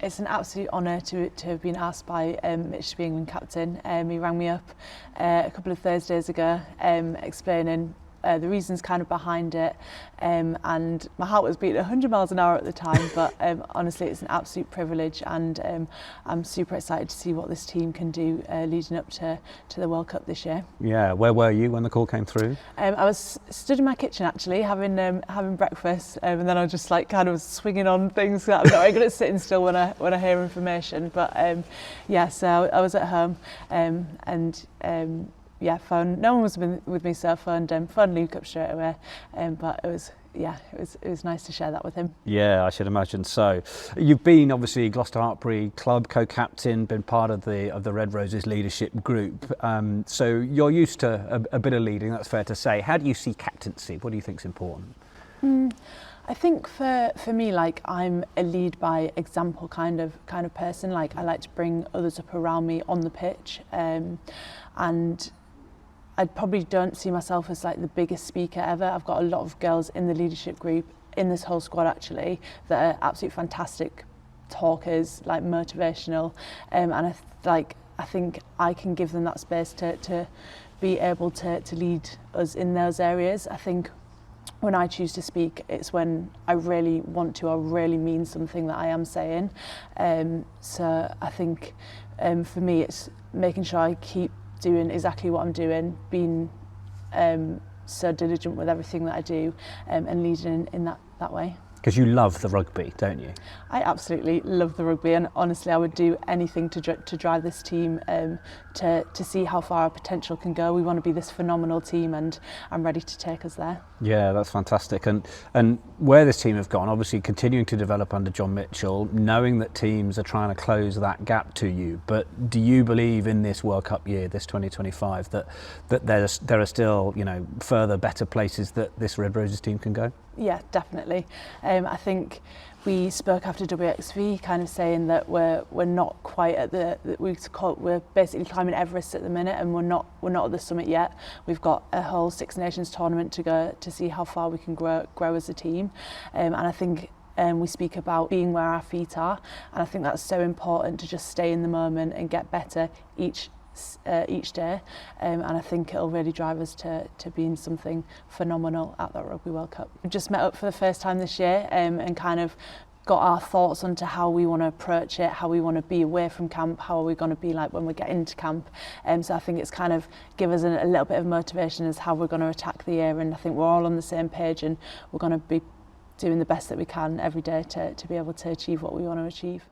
It's an absolute honour to have been asked by Mitch to be England captain. He rang me up a couple of Thursdays ago explaining the reasons kind of behind it, and my heart was beating 100 miles an hour at the time, but honestly it's an absolute privilege, and I'm super excited to see what this team can do leading up to the World Cup this year. Yeah, where were you when the call came through? I was stood in my kitchen actually having breakfast, and then I was just like kind of swinging on things that I'm not very good at sitting still when I hear information, but yeah, so I was at home, yeah, phone. No one was with me, so I phoned Luke up straight away. But it was nice to share that with him. Yeah, I should imagine so. You've been obviously Gloucester-Hartpury club co-captain, been part of the Red Roses leadership group. So you're used to a bit of leading. That's fair to say. How do you see captaincy? What do you think is important? I think for me, like, I'm a lead by example kind of person. Like, I like to bring others up around me on the pitch, and I probably don't see myself as like the biggest speaker ever. I've got a lot of girls in the leadership group, in this whole squad actually, that are absolutely fantastic talkers, like motivational, and I think I can give them that space to be able to lead us in those areas. I think when I choose to speak, it's when I really want to or really mean something that I am saying. So I think for me it's making sure I keep doing exactly what I'm doing, being so diligent with everything that I do, and leading in that way. Because you love the rugby, don't you? I absolutely love the rugby, and honestly I would do anything to drive this team to see how far our potential can go. We want to be this phenomenal team, and I'm ready to take us there. Yeah, that's fantastic. And where this team have gone, obviously continuing to develop under John Mitchell, knowing that teams are trying to close that gap to you. But do you believe in this World Cup year, this 2025, that there are still, you know, further better places that this Red Roses team can go? Yeah, definitely. I think we spoke after WXV, kind of saying that we're not quite at we're basically climbing Everest at the minute, and we're not at the summit yet. We've got a whole Six Nations tournament to go to see how far we can grow as a team, and I think we speak about being where our feet are, and I think that's so important to just stay in the moment and get better each day, and I think it'll really drive us to being something phenomenal at that Rugby World Cup. We just met up for the first time this year, and kind of got our thoughts onto how we want to approach it, how we want to be away from camp, how are we going to be like when we get into camp. So I think it's kind of give us a little bit of motivation as how we're going to attack the year, and I think we're all on the same page, and we're going to be doing the best that we can every day to be able to achieve what we want to achieve.